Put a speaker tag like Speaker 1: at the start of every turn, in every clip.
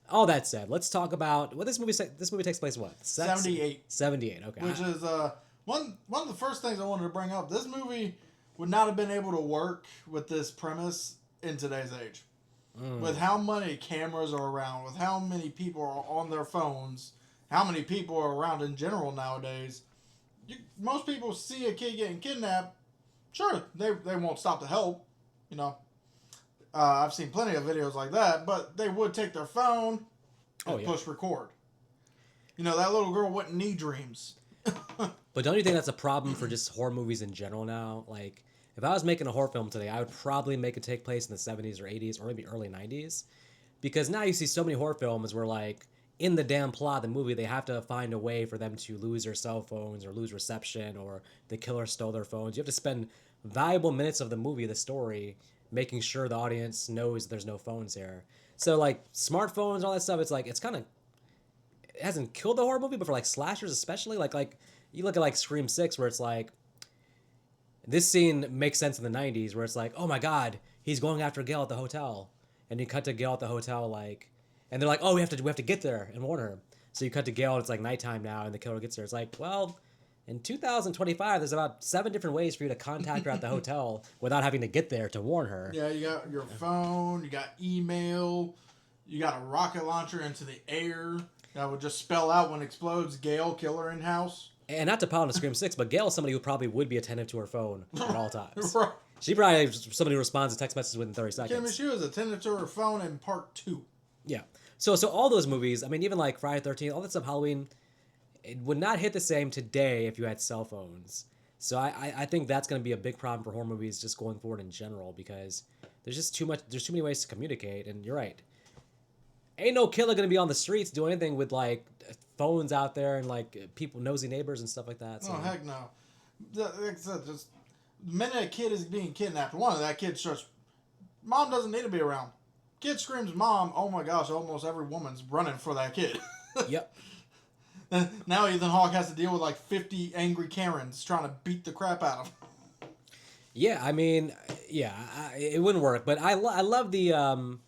Speaker 1: All that said, let's talk about what this movie. This movie takes place what?
Speaker 2: 78.
Speaker 1: 78. Okay.
Speaker 2: Which is one of the first things I wanted to bring up. This movie would not have been able to work with this premise in today's age. With how many cameras are around, with how many people are on their phones, how many people are around in general nowadays. Most people see a kid getting kidnapped. Sure, they won't stop to help. You know, I've seen plenty of videos like that, but they would take their phone and push record. You know, that little girl wouldn't need dreams.
Speaker 1: But don't you think that's a problem for just horror movies in general now? Like, if I was making a horror film today, I would probably make it take place in the 70s or 80s or maybe early 90s. Because now you see so many horror films where, like, in the damn plot of the movie, they have to find a way for them to lose their cell phones or lose reception or the killer stole their phones. You have to spend valuable minutes of the movie, the story, making sure the audience knows there's no phones here. So, like, smartphones and all that stuff, it's like, it's kind of, it hasn't killed the horror movie, but for, like, slashers especially, like you look at, like, Scream 6, where it's like, this scene makes sense in the 90s, where it's like, oh my god, he's going after Gail at the hotel. And you cut to Gail at the hotel, like, and they're like, oh, we have to get there and warn her. So you cut to Gail, and it's like nighttime now, and the killer gets there. It's like, well, in 2025, there's about 7 different ways for you to contact her at the hotel without having to get there to warn her.
Speaker 2: Yeah, you got your phone, you got email, you got a rocket launcher into the air that would just spell out when it explodes, Gail, killer in house.
Speaker 1: And not to pile on Scream 6, but Gail is somebody who probably would be attentive to her phone at all times.
Speaker 2: Right.
Speaker 1: She probably is somebody who responds to text messages within 30 seconds.
Speaker 2: Kim, she was attentive to her phone in part 2.
Speaker 1: Yeah. So all those movies, I mean, even like Friday the 13th, all that stuff, Halloween, it would not hit the same today if you had cell phones. So I think that's going to be a big problem for horror movies just going forward in general, because there's just too many ways to communicate, and you're right. Ain't no killer going to be on the streets doing anything with, like, phones out there and, like, people, nosy neighbors and stuff like that. So.
Speaker 2: Oh, heck no. Like I said, just the minute a kid is being kidnapped, one of that kid starts, mom doesn't need to be around. Kid screams mom, oh my gosh, almost every woman's running for that kid.
Speaker 1: Yep.
Speaker 2: Now Ethan Hawke has to deal with like 50 angry Karens trying to beat the crap out of him.
Speaker 1: Yeah, I mean, yeah, it wouldn't work. But I love the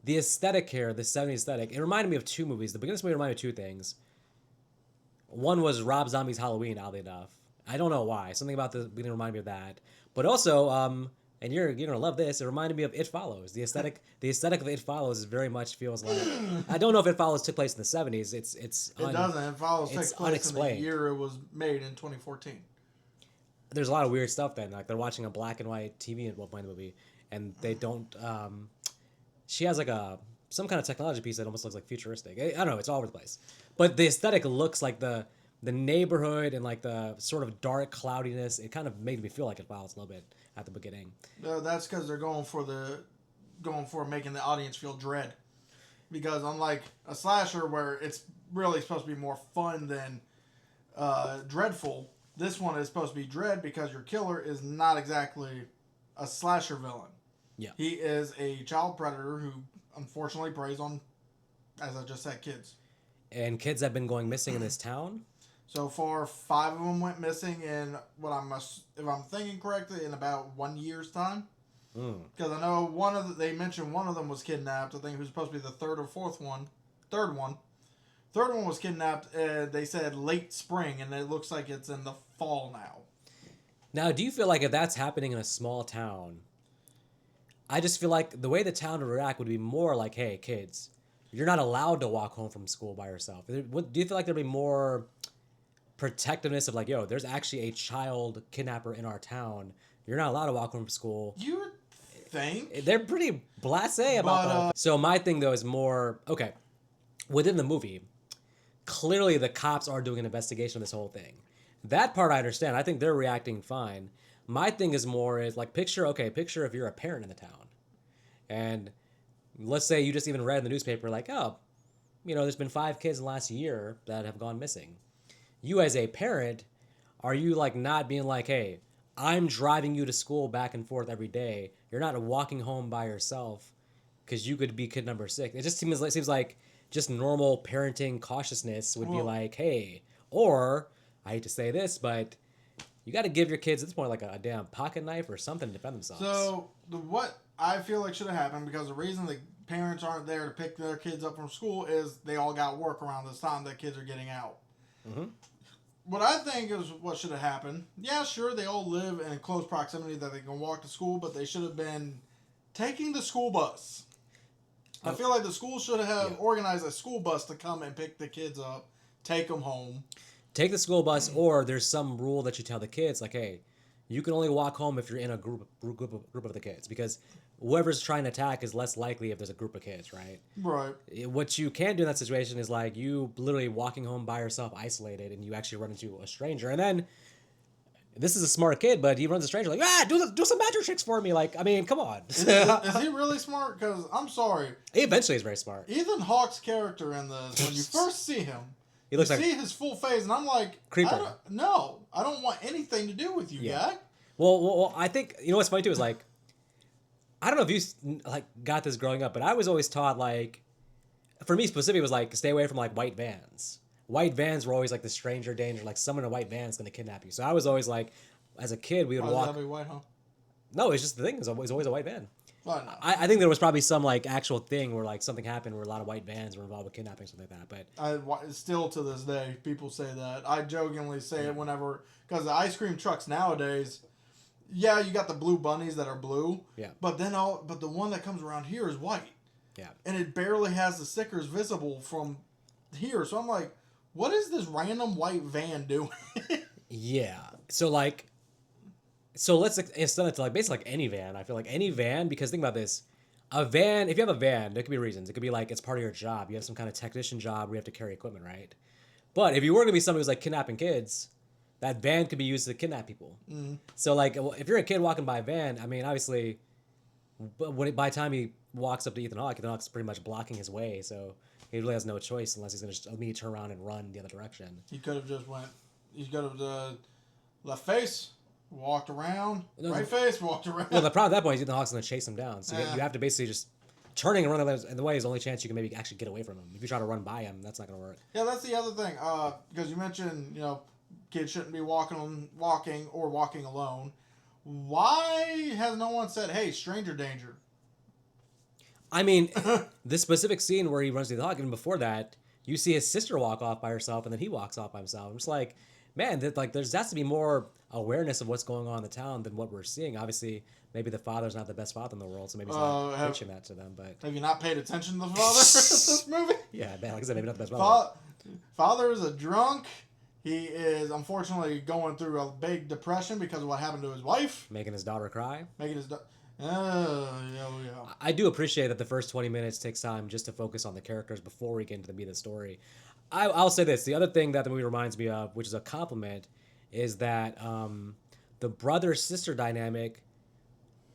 Speaker 1: aesthetic here, the 70s aesthetic. It reminded me of 2 movies. The beginning of this movie reminded me of 2 things. One was Rob Zombie's Halloween, oddly enough. I don't know why. Something about the beginning reminded me of that. But also, and you're gonna love this, it reminded me of It Follows. The aesthetic of It Follows is very much feels like, I don't know if It Follows took place in the 70s. It
Speaker 2: doesn't. It Follows takes place
Speaker 1: unexplained.
Speaker 2: in the year it was made in 2014.
Speaker 1: There's a lot of weird stuff then. Like, they're watching a black and white TV at one point in the movie, and they don't. She has like some kind of technology piece that almost looks like futuristic. I don't know. It's all over the place, but the aesthetic looks like the neighborhood and like the sort of dark cloudiness. It kind of made me feel like It Follows a little bit at the beginning.
Speaker 2: No, that's because they're going for making the audience feel dread. Because unlike a slasher where it's really supposed to be more fun than dreadful, this one is supposed to be dread because your killer is not exactly a slasher villain.
Speaker 1: Yeah.
Speaker 2: He is a child predator who unfortunately preys on, as I just said, kids.
Speaker 1: And kids have been going missing in this town.
Speaker 2: So far, 5 of them went missing in if I'm thinking correctly, in about 1 year's time. Because I know they mentioned one of them was kidnapped. I think it was supposed to be the third one. Third one was kidnapped. They said late spring, and it looks like it's in the fall now.
Speaker 1: Now, do you feel like if that's happening in a small town, I just feel like the way the town would react would be more like, hey, kids, you're not allowed to walk home from school by yourself. Do you feel like there'd be more protectiveness of like, yo, there's actually a child kidnapper in our town. You're not allowed to walk home from school.
Speaker 2: You would think.
Speaker 1: They're pretty blasé about that. So my thing, though, is more, okay, within the movie, clearly the cops are doing an investigation of this whole thing. That part I understand. I think they're reacting fine. My thing is like, picture if you're a parent in the town. And let's say you just even read in the newspaper like, oh, there's been 5 kids in the last year that have gone missing. You as a parent, are you like not being like, hey, I'm driving you to school back and forth every day. You're not walking home by yourself because you could be kid number 6. It just seems like just normal parenting cautiousness would be like, hey, or I hate to say this, but you got to give your kids at this point like a damn pocket knife or something to defend themselves.
Speaker 2: So what I feel like should have happened, because the reason parents aren't there to pick their kids up from school is they all got work around this time that kids are getting out.
Speaker 1: Mm-hmm.
Speaker 2: What I think is what should have happened. Yeah, sure, they all live in close proximity that they can walk to school, but they should have been taking the school bus. I feel like the school should have organized a school bus to come and pick the kids up, take them home.
Speaker 1: Take the school bus, or there's some rule that you tell the kids, like, hey, you can only walk home if you're in a group of the kids, because whoever's trying to attack is less likely if there's a group of kids, right?
Speaker 2: Right.
Speaker 1: What you can do in that situation is like you literally walking home by yourself, isolated, and you actually run into a stranger, and then this is a smart kid, but he runs a stranger like, do some magic tricks for me. Like, I mean, come on.
Speaker 2: Is he really smart? Because I'm sorry,
Speaker 1: He eventually is very smart.
Speaker 2: Ethan Hawke's character in this, when you first see him,
Speaker 1: He looks like
Speaker 2: see his full face, and I'm like,
Speaker 1: creeper.
Speaker 2: I don't want anything to do with you, guy.
Speaker 1: Well, I think you know what's funny too is like, I don't know if you like got this growing up, but I was always taught like, for me specifically, it was like stay away from like white vans. White vans were always like the stranger danger, like someone in a white van is going to kidnap you. So I was always like, as a kid, we would walk.
Speaker 2: That be white, huh?
Speaker 1: No, it's just the thing. It's always a white van.
Speaker 2: Oh, no.
Speaker 1: I think there was probably some like actual thing where like something happened where a lot of white vans were involved with kidnapping, something like that. But
Speaker 2: Still to this day, people say that. I jokingly say it whenever, because the ice cream trucks nowadays, yeah, you got the blue bunnies that are blue.
Speaker 1: Yeah.
Speaker 2: But the one that comes around here is white.
Speaker 1: Yeah.
Speaker 2: And it barely has the stickers visible from here. So I'm like, what is this random white van doing?
Speaker 1: Yeah. So let's extend it to like basically like any van. I feel like any van, because think about this. A van, if you have a van, there could be reasons. It could be like it's part of your job. You have some kind of technician job where you have to carry equipment, right? But if you were going to be somebody who's like kidnapping kids, that van could be used to kidnap people. Mm. So like if you're a kid walking by a van, I mean, obviously, by the time he walks up to Ethan Hawke's pretty much blocking his way. So he really has no choice unless he's going to just immediately turn around and run the other direction.
Speaker 2: He could have just left face, walked around, right face, walked around.
Speaker 1: Well, the problem at that point is Ethan Hawke's going to chase him down. So you have to basically just turning and running in the way is the only chance you can maybe actually get away from him. If you try to run by him, that's not going to work.
Speaker 2: Yeah, that's the other thing. Because you mentioned, kids shouldn't be walking alone. Why has no one said, hey, stranger danger?
Speaker 1: I mean, this specific scene where he runs to the Hawk, even before that, you see his sister walk off by herself, and then he walks off by himself. I'm just like, man, there has to be more awareness of what's going on in the town than what we're seeing. Obviously, maybe the father's not the best father in the world, so maybe he's not preaching that to them. But
Speaker 2: have you not paid attention to the father in this movie?
Speaker 1: Yeah, man, like I said, maybe not the best father.
Speaker 2: Father is a drunk. He is unfortunately going through a big depression because of what happened to his wife.
Speaker 1: Making his daughter cry.
Speaker 2: Yeah.
Speaker 1: I do appreciate that the first 20 minutes takes time just to focus on the characters before we get into the meat of the story. I'll say this. The other thing that the movie reminds me of, which is a compliment, is that the brother-sister dynamic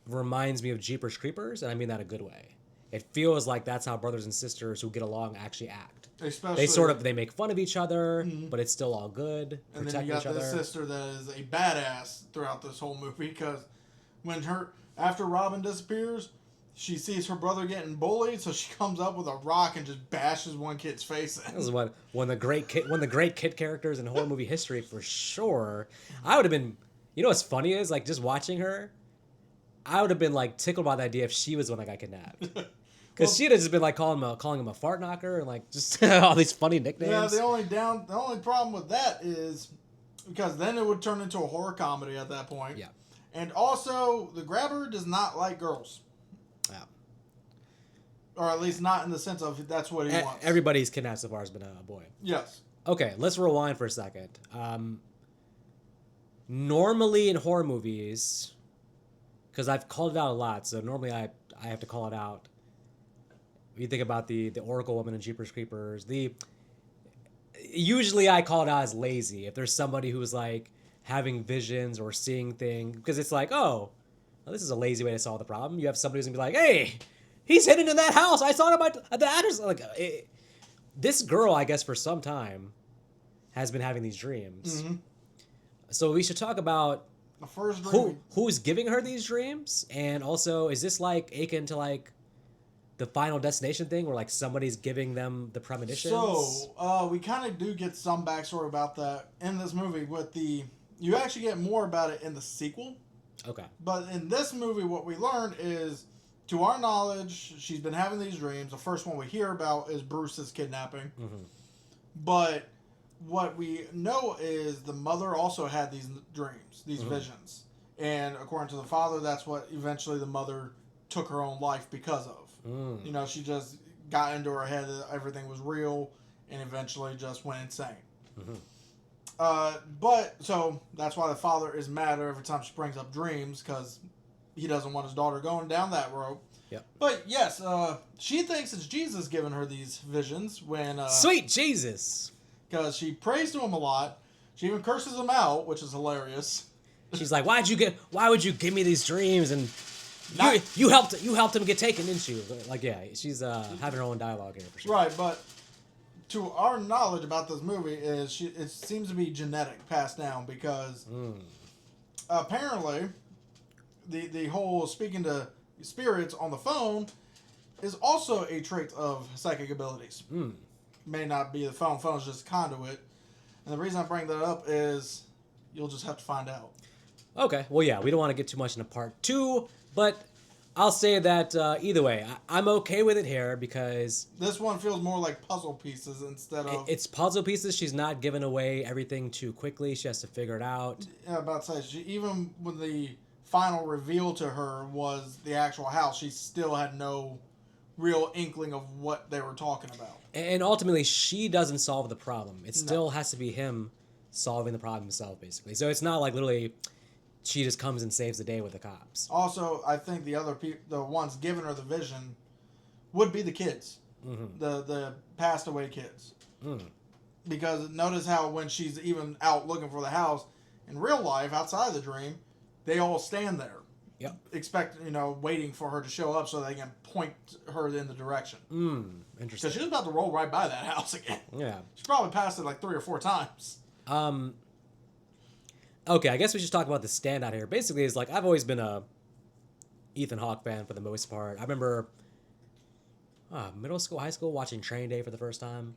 Speaker 1: reminds me of Jeepers Creepers, and I mean that in a good way. It feels like that's how brothers and sisters who get along actually act.
Speaker 2: Especially,
Speaker 1: they make fun of each other, but it's still all good.
Speaker 2: And then you got this sister that is a badass throughout this whole movie, because after Robin disappears, she sees her brother getting bullied, so she comes up with a rock and just bashes one kid's face in.
Speaker 1: This is one of the great kid characters in horror movie history for sure. I would have been, you know what's funny is like just watching her, I would have been like tickled by the idea if she was the one that got kidnapped. Because she'd have just been like calling him a fart knocker and like just all these funny nicknames.
Speaker 2: Yeah, the only problem with that is because then it would turn into a horror comedy at that point.
Speaker 1: Yeah.
Speaker 2: And also, the grabber does not like girls.
Speaker 1: Yeah.
Speaker 2: Or at least not in the sense of that's what he wants.
Speaker 1: Everybody's kidnapped so far has been a boy.
Speaker 2: Yes.
Speaker 1: Okay, let's rewind for a second. Normally in horror movies, because I've called it out a lot, so normally I have to call it out. You think about the Oracle woman in Jeepers Creepers. Usually I call it out as lazy. If there's somebody who's like having visions or seeing things, because it's like, oh, well, this is a lazy way to solve the problem. You have somebody who's gonna be like, hey, he's hidden in that house. I saw him at the address. Like, this girl, I guess, for some time, has been having these dreams. Mm-hmm. So we should talk about
Speaker 2: the first dream.
Speaker 1: Who's giving her these dreams, and also is this like akin to like the Final Destination thing, where like somebody's giving them the premonitions?
Speaker 2: So we kind of do get some backstory about that in this movie. You actually get more about it in the sequel.
Speaker 1: Okay.
Speaker 2: But in this movie, what we learned is to our knowledge, she's been having these dreams. The first one we hear about is Bruce's kidnapping.
Speaker 1: Mm-hmm.
Speaker 2: But what we know is the mother also had these dreams, these visions. And according to the father, that's what eventually the mother took her own life because of. You know, she just got into her head that everything was real and eventually just went insane. But, so, that's why the father is mad every time she brings up dreams, because he doesn't want his daughter going down that road.
Speaker 1: Yep.
Speaker 2: But, yes, she thinks it's Jesus giving her these visions when...
Speaker 1: Sweet Jesus!
Speaker 2: Because she prays to him a lot. She even curses him out, which is hilarious.
Speaker 1: She's like, why would you give me these dreams? And you helped him get taken, didn't you? Like, yeah, she's having her own dialogue here for sure.
Speaker 2: Right, but to our knowledge about this movie is it seems to be genetic, passed down, because apparently the whole speaking to spirits on the phone is also a trait of psychic abilities. May not be the phone. Phone's just a conduit. And the reason I bring that up is you'll just have to find out.
Speaker 1: Okay. Well, yeah, we don't want to get too much into part 2, but I'll say that either way, I'm okay with it here because...
Speaker 2: This one feels more like puzzle pieces instead of...
Speaker 1: It's puzzle pieces. She's not giving away everything too quickly. She has to figure it out.
Speaker 2: Yeah, about to say, even when the final reveal to her was the actual house, she still had no real inkling of what they were talking about.
Speaker 1: And ultimately, she doesn't solve the problem. It still has to be him solving the problem himself, basically. So it's not like literally she just comes and saves the day with the cops.
Speaker 2: Also, I think the other the ones giving her the vision would be the kids, the passed away kids. Because notice how when she's even out looking for the house, in real life, outside of the dream, they all stand there.
Speaker 1: Yep.
Speaker 2: Waiting for her to show up so they can point her in the direction.
Speaker 1: Interesting.
Speaker 2: Because she was about to roll right by that house again.
Speaker 1: Yeah.
Speaker 2: She probably passed it like 3 or 4 times.
Speaker 1: Okay, I guess we should talk about the standout here. Basically, it's like I've always been a Ethan Hawke fan for the most part. I remember middle school, high school, watching Training Day for the first time.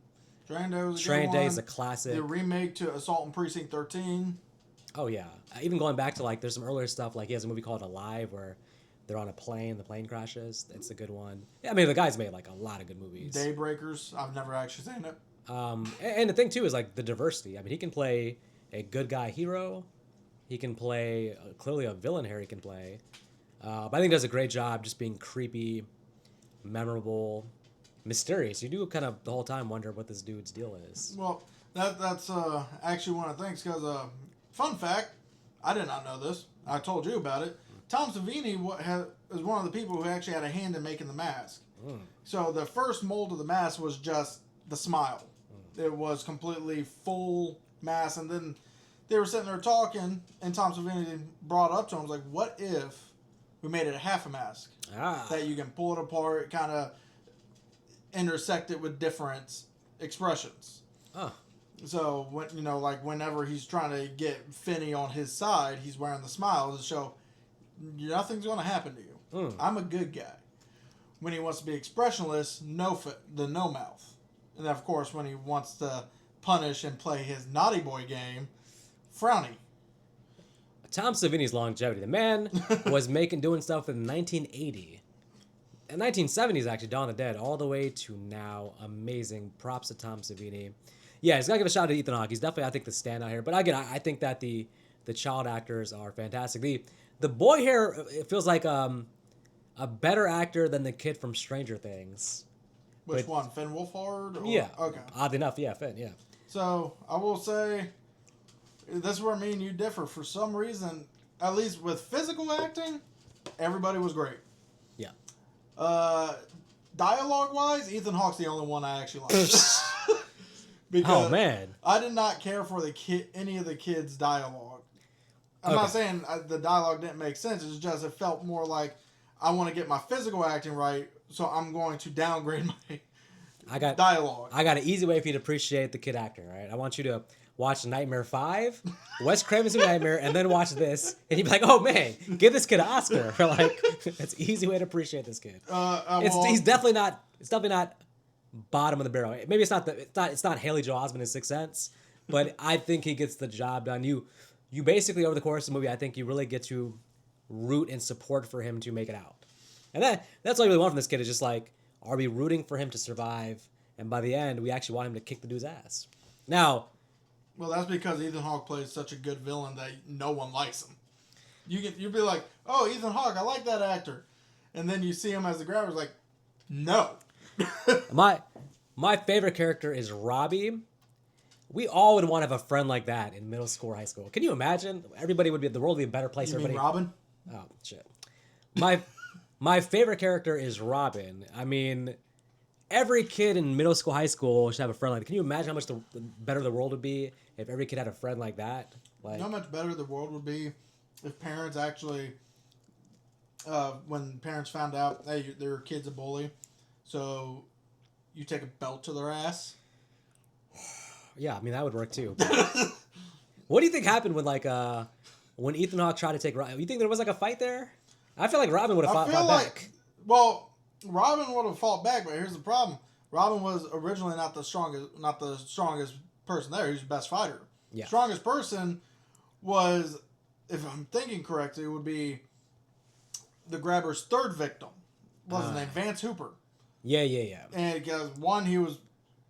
Speaker 2: Training Day
Speaker 1: is a classic.
Speaker 2: The remake to Assault on Precinct 13.
Speaker 1: Oh, yeah. Even going back to, there's some earlier stuff, he has a movie called Alive where they're on a plane, the plane crashes. It's a good one. Yeah, I mean, the guy's made, a lot of good movies.
Speaker 2: Daybreakers. I've never actually seen it.
Speaker 1: And the thing, too, is, the diversity. I mean, he can play a good guy hero. He can play, clearly a villain here he can play. But I think he does a great job just being creepy, memorable, mysterious. You do kind of the whole time wonder what this dude's deal is.
Speaker 2: Well, that's actually one of the things, because... fun fact, I did not know this. I told you about it. Tom Savini is one of the people who actually had a hand in making the mask. So the first mold of the mask was just the smile. It was completely full mask, and then they were sitting there talking, and Tom Savini brought up to him, was like, what if we made it a half a mask? That you can pull it apart, kind of intersect it with different expressions. So, whenever he's trying to get Finney on his side, he's wearing the smile to show nothing's going to happen to you. I'm a good guy. When he wants to be expressionless, the no mouth. And then, of course, when he wants to punish and play his naughty boy game, frowny.
Speaker 1: Tom Savini's longevity. The man was doing stuff in 1980. In 1970s, actually, Dawn of the Dead, all the way to now. Amazing. Props to Tom Savini. Yeah, he's got to give a shout out to Ethan Hawke. He's definitely, I think, the standout here. But again, I think that the child actors are fantastic. The boy here, it feels like a better actor than the kid from Stranger Things.
Speaker 2: Which one? Finn Wolfhard?
Speaker 1: Yeah.
Speaker 2: Okay.
Speaker 1: Oddly enough, yeah, Finn, yeah.
Speaker 2: So, I will say, this is where me and you differ. For some reason, at least with physical acting, everybody was great.
Speaker 1: Yeah.
Speaker 2: Dialogue-wise, Ethan Hawke's the only one I actually liked. Because
Speaker 1: oh, man.
Speaker 2: I did not care for any of the kids' dialogue. I'm not saying the dialogue didn't make sense. It's just it felt more like I want to get my physical acting right, so I'm going to downgrade my dialogue.
Speaker 1: I got an easy way for you to appreciate the kid actor, right? I want you to watch Nightmare 5, Wes Craven's Nightmare, and then watch this, and you'd be like, oh, man, give this kid an Oscar. That's an easy way to appreciate this kid. He's definitely not... It's definitely not... bottom of the barrel. Maybe it's not Haley Joel Osment in Sixth Sense, but I think he gets the job done. You basically over the course of the movie, I think you really get to root and support for him to make it out. And that's all you really want from this kid is just like, are we rooting for him to survive? And by the end, we actually want him to kick the dude's ass. Now,
Speaker 2: Well, that's because Ethan Hawke plays such a good villain that no one likes him. You'd be like, oh, Ethan Hawke, I like that actor, and then you see him as the grabber, like, no.
Speaker 1: my favorite character is Robbie. We all would want to have a friend like that in middle school or high school. Can you imagine? The world would be a better place.
Speaker 2: You
Speaker 1: Everybody.
Speaker 2: mean Robin?
Speaker 1: Oh shit. My favorite character is Robin. I mean, every kid in middle school, high school should have a friend like that. Can you imagine how much the better the world would be if every kid had a friend like that? Like,
Speaker 2: You know how much better the world would be if parents actually, when parents found out, hey, their kid's a bully, so you take a belt to their ass.
Speaker 1: yeah, I mean that would work too. What do you think happened when Ethan Hawke tried to take Robin? You think there was like a fight there? I feel like Robin would have fought back.
Speaker 2: Well, Robin would have fought back, but here's the problem: Robin was originally not the strongest person there. He was the best fighter.
Speaker 1: Yeah.
Speaker 2: Strongest person was, if I'm thinking correctly, would be the grabber's third victim. What's his name? Vance Hooper.
Speaker 1: Yeah.
Speaker 2: And because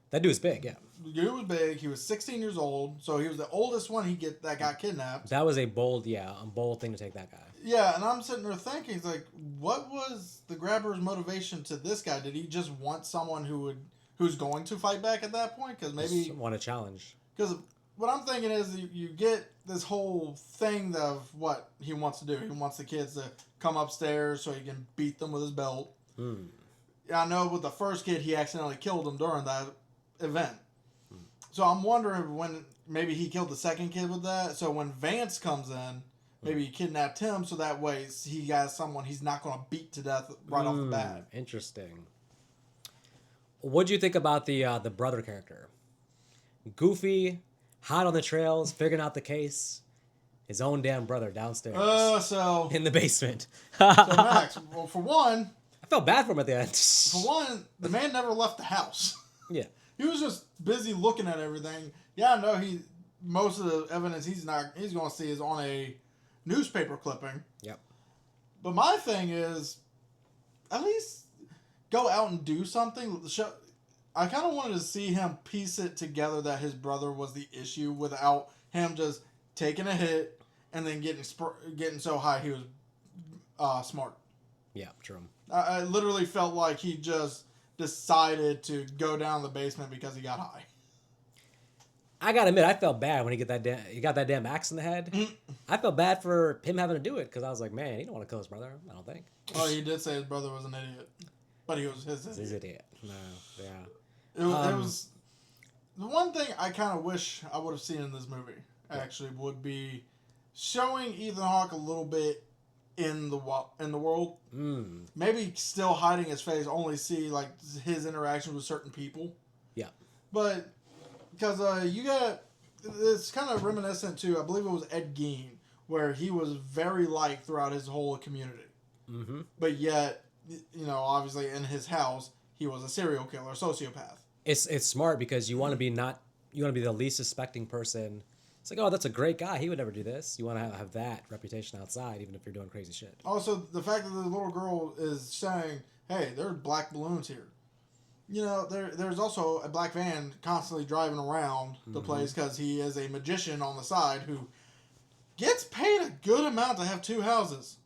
Speaker 1: That dude was big, yeah.
Speaker 2: he was big. He was 16 years old, so he was the oldest one that got kidnapped.
Speaker 1: That was a bold thing to take that guy.
Speaker 2: Yeah, and I'm sitting there thinking, it's like, what was the grabber's motivation to this guy? Did he just want someone who's going to fight back at that point? Because maybe
Speaker 1: Just want a challenge.
Speaker 2: Because what I'm thinking is you get this whole thing of what he wants to do. He wants the kids to come upstairs so he can beat them with his belt. I know with the first kid, he accidentally killed him during that event. So I'm wondering when maybe he killed the second kid with that. So when Vance comes in, maybe he kidnapped him so that way he has someone he's not going to beat to death right off the bat.
Speaker 1: Interesting. What do you think about the brother character? Goofy, hot on the trails, figuring out the case. His own damn brother downstairs. In the basement.
Speaker 2: So Max, well, for one,
Speaker 1: I felt bad for him at the end.
Speaker 2: For one, the man never left the house.
Speaker 1: Yeah.
Speaker 2: He was just busy looking at everything. Yeah, I know most of the evidence he's going to see is on a newspaper clipping.
Speaker 1: Yep.
Speaker 2: But my thing is, at least go out and do something. I kind of wanted to see him piece it together that his brother was the issue without him just taking a hit and then getting so high he was smart.
Speaker 1: Yeah, true.
Speaker 2: I literally felt like he just decided to go down the basement because he got high.
Speaker 1: I gotta admit, I felt bad when he got that damn axe in the head. I felt bad for him having to do it because I was like, man, he don't want to kill his brother. I don't think.
Speaker 2: Oh, he did say his brother was an idiot, but he was his idiot.
Speaker 1: His idiot. No, yeah.
Speaker 2: It was the one thing I kind of wish I would have seen in this movie. Actually, would be showing Ethan Hawke a little bit in the world. Maybe still hiding his face, only see like his interactions with certain people.
Speaker 1: Yeah.
Speaker 2: But because it's kind of reminiscent to, I believe it was Ed Gein, where he was very liked throughout his whole community. Mm-hmm. But yet, obviously in his house, he was a serial killer, sociopath.
Speaker 1: It's smart because you want to be the least suspecting person. It's like, oh, that's a great guy. He would never do this. You want to have that reputation outside, even if you're doing crazy shit.
Speaker 2: Also, the fact that the little girl is saying, hey, there are black balloons here. There's also a black van constantly driving around the place because he is a magician on the side who gets paid a good amount to have two houses.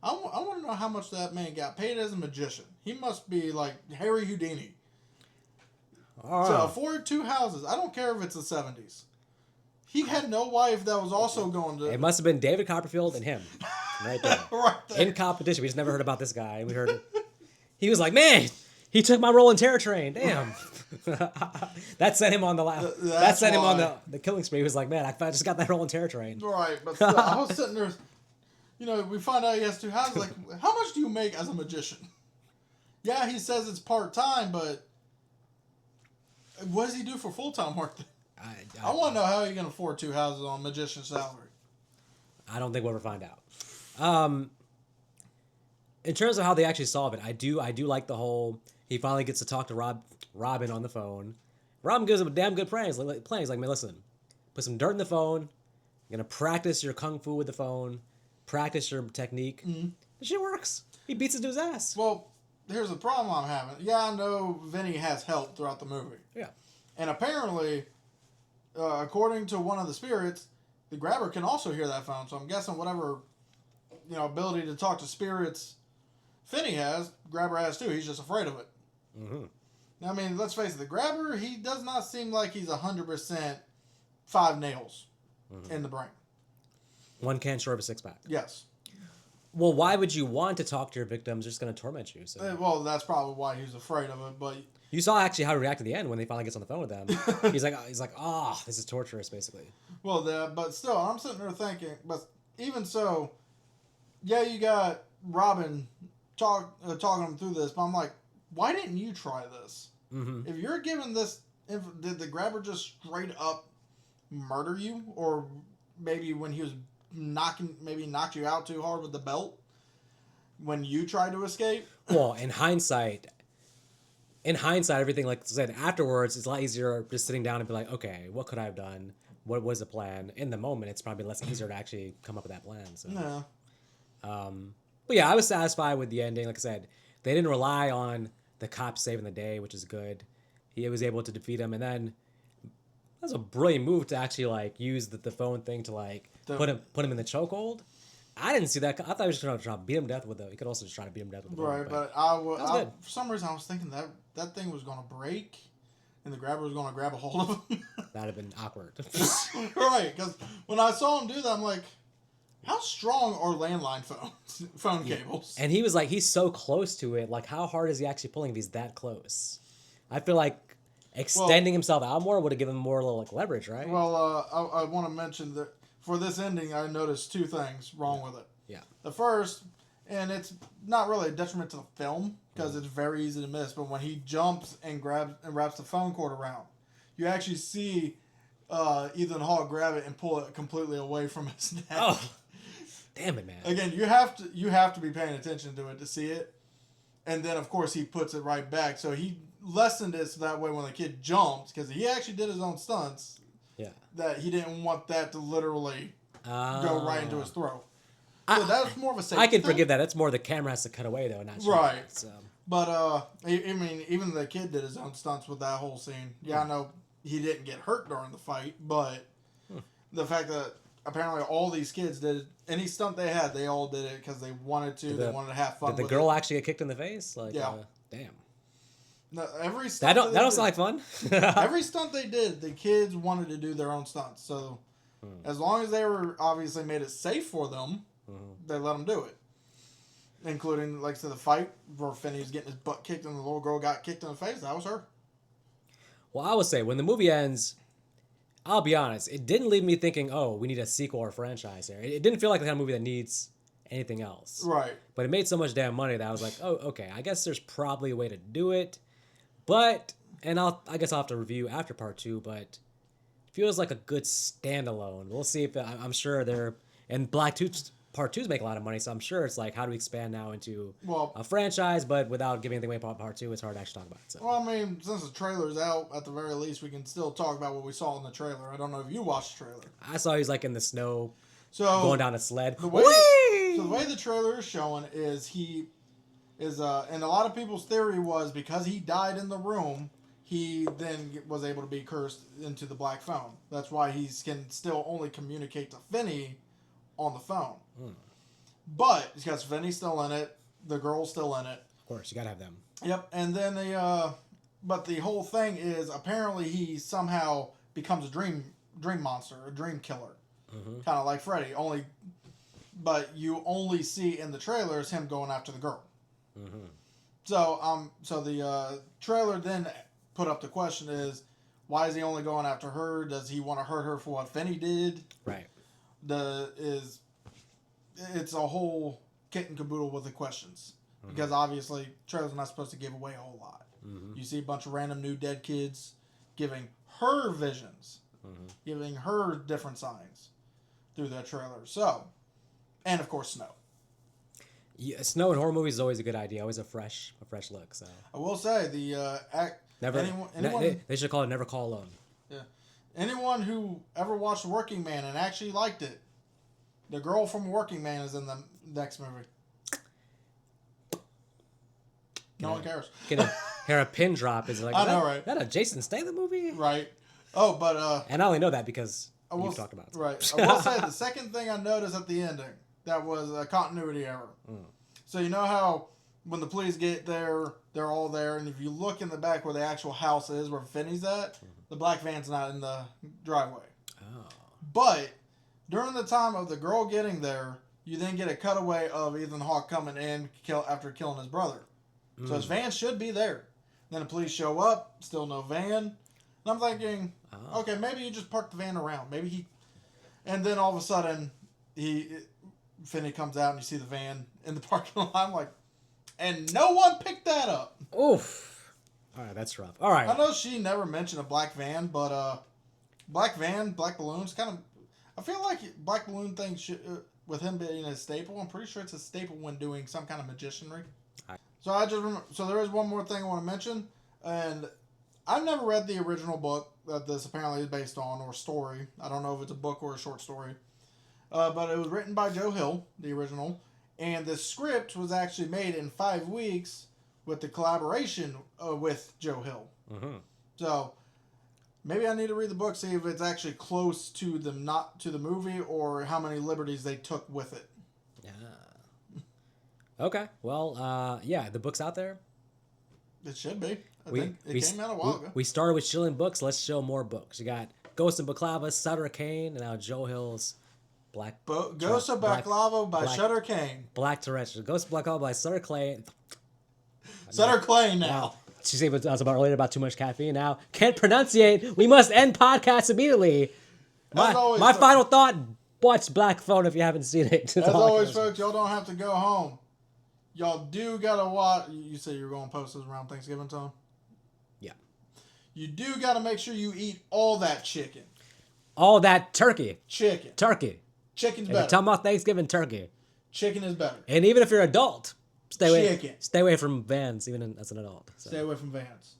Speaker 2: I want to know how much that man got paid as a magician. He must be like Harry Houdini. To afford two houses. I don't care if it's the 70s. He had no wife that was also going to...
Speaker 1: It must have been David Copperfield and him. Right there.
Speaker 2: Right there.
Speaker 1: In competition. We just never heard about this guy. We heard... He was like, man, he took my role in Terror Train. Damn. That set him on the him on the killing spree. He was like, man, I just got that role in Terror Train.
Speaker 2: Right, but still, I was sitting there... we find out he has two houses. Like, how much do you make as a magician? Yeah, he says it's part-time, but... What does he do for full-time work? I want to know how he can afford two houses on a magician's salary.
Speaker 1: I don't think we'll ever find out. In terms of how they actually solve it, I do like the whole. He finally gets to talk to Robin on the phone. Robin gives him a damn good plan. He's like, man, listen, put some dirt in the phone. You're gonna practice your kung fu with the phone. Practice your technique. The shit works. He beats his dude's ass.
Speaker 2: Well, here's the problem I'm having. Yeah, I know Vinny has help throughout the movie.
Speaker 1: Yeah.
Speaker 2: And apparently, according to one of the spirits, the grabber can also hear that phone. So I'm guessing whatever, ability to talk to spirits Finney has, grabber has too. He's just afraid of it.
Speaker 1: Mm-hmm.
Speaker 2: I mean, let's face it. The grabber, he does not seem like he's 100% 5 nails in the brain.
Speaker 1: One can short of a 6-pack.
Speaker 2: Yes.
Speaker 1: Well, why would you want to talk to your victims? They're just going to torment you. So.
Speaker 2: Well, that's probably why he's afraid of it. But
Speaker 1: you saw actually how he reacted at the end when they finally gets on the phone with them. he's like, this is torturous, basically.
Speaker 2: Well, but still, I'm sitting there thinking, but even so, yeah, you got Robin talking him through this, but I'm like, why didn't you try this?
Speaker 1: Mm-hmm.
Speaker 2: If you're given this, did the grabber just straight up murder you, or maybe when he was knocked you out too hard with the belt when you tried to escape?
Speaker 1: Well, in hindsight, everything, like I said, afterwards, it's a lot easier just sitting down and be like, okay, what could I have done? What was the plan? In the moment, it's probably less easier to actually come up with that plan. So.
Speaker 2: Yeah.
Speaker 1: But yeah, I was satisfied with the ending. Like I said, they didn't rely on the cops saving the day, which is good. He was able to defeat him, and then that was a brilliant move to actually use the phone thing to put him in the chokehold. I didn't see that. I thought he was just trying to beat him to death with it. He could also just try to beat him to death with the phone.
Speaker 2: Right, but for some reason I was thinking that thing was going to break, and the grabber was going to grab a hold of him.
Speaker 1: That'd have been awkward.
Speaker 2: Right, because when I saw him do that, I'm like, how strong are landline phone cables?
Speaker 1: And he was he's so close to it. Like, how hard is he actually pulling if he's that close? I feel like extending himself out more would have given him more leverage, right?
Speaker 2: Well, I want to mention that for this ending, I noticed 2 things wrong with it.
Speaker 1: Yeah.
Speaker 2: The first, and it's not really a detriment to the film because it's very easy to miss, but when he jumps and wraps the phone cord around, you actually see Ethan Hawke grab it and pull it completely away from his neck.
Speaker 1: Oh, damn it, man!
Speaker 2: Again, you have to be paying attention to it to see it, and then of course he puts it right back. So he lessened it so that way when the kid jumps, because he actually did his own stunts.
Speaker 1: Yeah.
Speaker 2: That he didn't want that to literally go right into his throat. So that's more of a safety
Speaker 1: I can
Speaker 2: thing.
Speaker 1: forgive that. It's more the camera has to cut away though, not
Speaker 2: right.
Speaker 1: So.
Speaker 2: But I mean, even the kid did his own stunts with that whole scene. Yeah, I know he didn't get hurt during the fight, but the fact that apparently all these kids did any stunt they had, they all did it because they wanted to. They wanted to have fun.
Speaker 1: Did the girl actually get kicked in the face?
Speaker 2: Yeah.
Speaker 1: Damn.
Speaker 2: No, every stunt
Speaker 1: that don't sound like fun.
Speaker 2: Every stunt they did, the kids wanted to do their own stunts. So as long as they were obviously made it safe for them, they let them do it. Including, like, to the fight where Finney was getting his butt kicked and the little girl got kicked in the face. That was her.
Speaker 1: Well, I would say when the movie ends, I'll be honest, it didn't leave me thinking, oh, we need a sequel or franchise here. It didn't feel like the kind of movie that needs anything else.
Speaker 2: Right.
Speaker 1: But it made so much damn money that I was like, oh, okay, I guess there's probably a way to do it. But, and I guess I'll have to review after part 2, but it feels like a good standalone. We'll see if, I'm sure and Black Tooth part 2's make a lot of money, so I'm sure it's like, how do we expand now into a franchise, but without giving anything away about part 2, it's hard to actually talk about it. So.
Speaker 2: Well, I mean, since the trailer's out, at the very least, we can still talk about what we saw in the trailer. I don't know if you watched the trailer.
Speaker 1: I saw he was in the snow,
Speaker 2: going
Speaker 1: down a sled.
Speaker 2: The way the trailer is showing is he is, and a lot of people's theory was because he died in the room, he then was able to be cursed into the black phone. That's why he can still only communicate to Finney on the phone. But because Finney's still in it, the girl's still in it.
Speaker 1: Of course, you gotta have them.
Speaker 2: Yep, and then but the whole thing is apparently he somehow becomes a dream monster, a dream killer, kind of like Freddy. But you only see in the trailers him going after the girl. So the trailer then put up the question is, why is he only going after her? Does he want to hurt her for what Finney did?
Speaker 1: Right.
Speaker 2: It's a whole kit and caboodle with the questions. Because obviously, trailer's not supposed to give away a whole lot. You see a bunch of random new dead kids giving her visions, giving her different signs through that trailer. So, and of course, snow.
Speaker 1: Yeah, snow in horror movies is always a good idea. Always a fresh look. So
Speaker 2: I will say
Speaker 1: they should call it Never Call Alone.
Speaker 2: Yeah, anyone who ever watched Working Man and actually liked it, the girl from Working Man is in the next movie. No one cares.
Speaker 1: Hear a pin drop. Is like,
Speaker 2: I
Speaker 1: is
Speaker 2: know,
Speaker 1: that,
Speaker 2: right?
Speaker 1: That a Jason Statham movie?
Speaker 2: Right. Oh, but
Speaker 1: And I only know that because you've talked about it.
Speaker 2: Right. I will say the second thing I noticed at the ending that was a continuity error. So you know how when the police get there, they're all there, and if you look in the back where the actual house is, where Finney's at, the black van's not in the driveway.
Speaker 1: Oh.
Speaker 2: But during the time of the girl getting there, you then get a cutaway of Ethan Hawke coming in after killing his brother. So his van should be there. Then the police show up, still no van. And I'm thinking, okay, maybe he just parked the van around. Maybe he... And then all of a sudden, Finney comes out and you see the van in the parking lot. I'm like, and no one picked that up.
Speaker 1: Oof. All right, that's rough. All right.
Speaker 2: I know she never mentioned a black van, but black van, black balloons, kind of... I feel like black balloon thing should, with him being a staple, I'm pretty sure it's a staple when doing some kind of magicianry. So I just remember, so there is one more thing I want to mention, and I've never read the original book that this apparently is based on, or story. I don't know if it's a book or a short story. But it was written by Joe Hill, the original, and the script was actually made in 5 weeks with the collaboration with Joe Hill.
Speaker 1: Mm-hmm.
Speaker 2: So maybe I need to read the book, see if it's actually close to the movie, or how many liberties they took with it.
Speaker 1: Yeah. Okay. Well, yeah, the book's out there.
Speaker 2: It should be. I think it came out a while ago.
Speaker 1: We started with shilling books. Let's show more books. You got Ghost of Baklava, Sutter Kane, and now Joe Hill's
Speaker 2: Ghost of Baklava by Sutter Kane.
Speaker 1: Black Tarantula. Ghost of Baklava by Sutter Kane.
Speaker 2: Sutter Kane now.
Speaker 1: She said I was about earlier about too much caffeine. Now can't pronunciate. We must end podcast immediately. My final thought: watch Black Phone if you haven't seen it.
Speaker 2: As always, folks, y'all don't have to go home. Y'all do gotta watch. You say you're going to post this around Thanksgiving time?
Speaker 1: Yeah.
Speaker 2: You do gotta make sure you eat all that chicken.
Speaker 1: All that turkey.
Speaker 2: Chicken.
Speaker 1: Turkey.
Speaker 2: Chicken's
Speaker 1: If
Speaker 2: better.
Speaker 1: you're talking about Thanksgiving turkey.
Speaker 2: Chicken is better.
Speaker 1: And even if you're an adult, stay
Speaker 2: Chicken.
Speaker 1: away from vans, even as an adult. So.
Speaker 2: Stay away from vans.